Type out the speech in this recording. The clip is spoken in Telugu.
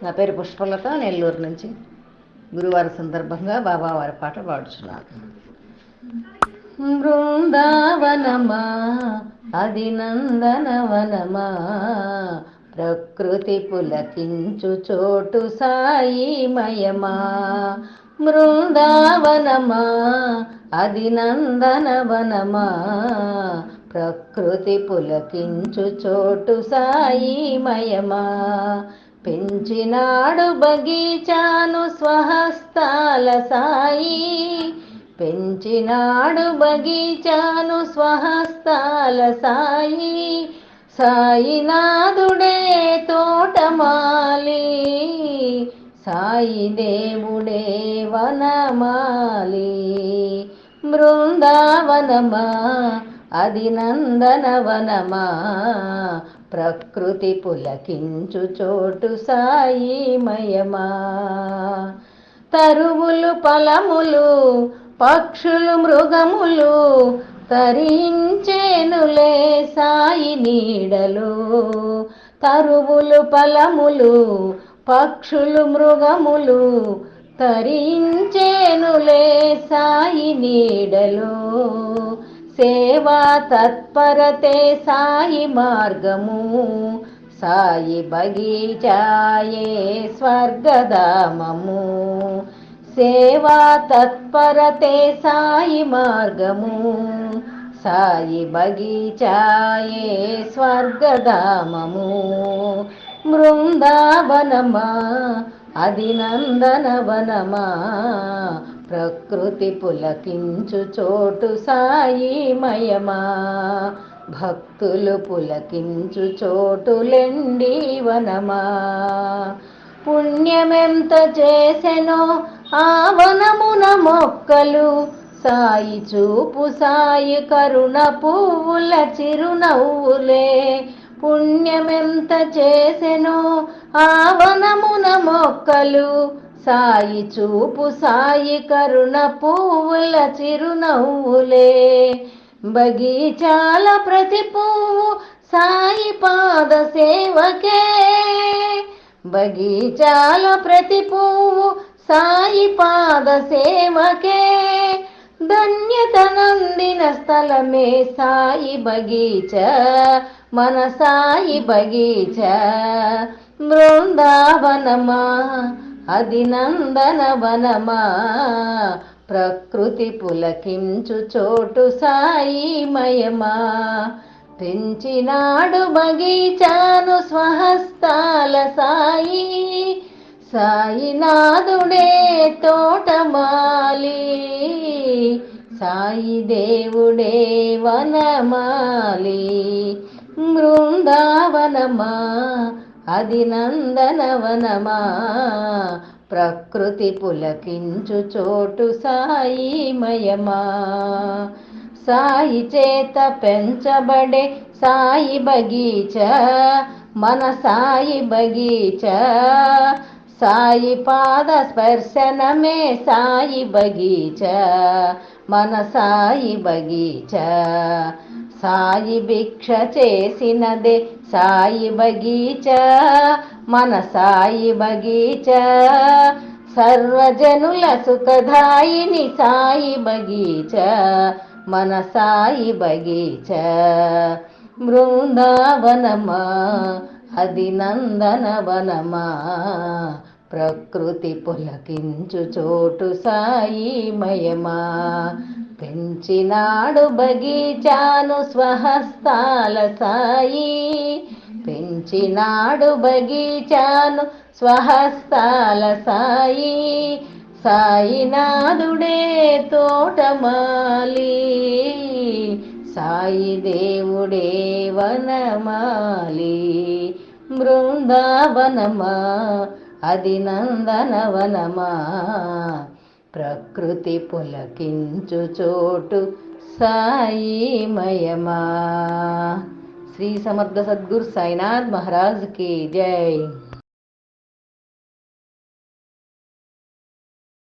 నా పేరు పుష్పలత, నెల్లూరు నుంచి. గురువారం సందర్భంగా బాబావారి పాట పాడుచున్నాను. బృందావనమా అది నందనవనమా, ప్రకృతి పులకించు చోటు సాయిమయమా. బృందావనమా అది నందనవనమా, ప్రకృతి పులకించు చోటు సాయిమయమా. పెంచినాడు బగీచాను స్వహస్తాల సాయి, పెంచినాడు బగీచాను స్వహస్తాల సాయి. సాయినాథుడే తోటమాలి, సాయి దేవుడే వనమాలి. బృందావనమా అది నందనవనమా, ప్రకృతి పులకించు చోటు సాయిమయమా. తరువులు ఫలములు పక్షులు మృగములు తరించేనులే సాయి నీడలు. తరువులు ఫలములు పక్షులు మృగములు తరించేనులే సాయి నీడలు. సేవా తత్పరతే సాయి మార్గము, సాయి బగీచాయే స్వర్గధామము. సేవా తత్పరతే సాయి మార్గము, సాయి బగీచాయే స్వర్గధామము. బృందావనమా అది నందనవనమా, ప్రకృతి పులకించు చోటు సాయిమయమా. భక్తులు పులకించు చోటులెండి వనమా. పుణ్యమెంత చేసెనో ఆ వనమున మొక్కలు, సాయి చూపు సాయి కరుణ పువ్వుల చిరునవ్వులే. పుణ్యమెంత చేసెనో ఆ వనమున మొక్కలు, సాయి చూపు సాయి కరుణ పువ్వుల చిరునవ్వులే. బగీచాల ప్రతి పువ్వు సాయి పాద సేవకే, బగీచాల ప్రతి పువ్వు సాయి పాద సేవకే. ధన్యత నందిన స్థలమే సాయి బగీచా, మన సాయి బగీచా. బృందావనమా అది నందనవనమా, ప్రకృతి పులకించు చోటు సాయిమయమా. పెంచినాడు బగీచాను స్వహస్తాల సాయి, సాయినాథుడే తోటమాలి, సాయి దేవుడే వనమాలి. బృందావనమా అది నందనవనమా, ప్రకృతి పులకించు చోటు సాయిమయమా. సాయి చేత పెంచబడే సాయి బగీచా, మన సాయి బగీచా. సాయి పాద స్పర్శనమే సాయి బగీచా, మన సాయి బగీచా. సాయి భిక్ష చేసినదే సాయి బగీచా, మన సాయి బగీచా. సర్వజనుల సుఖదాయిని సాయి బగీచా, మన సాయి బగీచా. బృందావనమా అది నందనవనమా, ప్రకృతి పులకించు చోటు సాయిమయమా. పెంచినాడు బగీచాను స్వహస్తాల సాయి, పెంచినాడు బగీచాను స్వహస్తాల సాయి. సాయినాథుడే తోటమాలి, సాయి దేవుడే వనమాలి. బృందావనమా అది నందనవనమా, ప్రకృతి పులకించు చోటు సాయిమయమా. శ్రీ సమర్థ సద్గురు సాయినాథ్ మహారాజ్ की जय।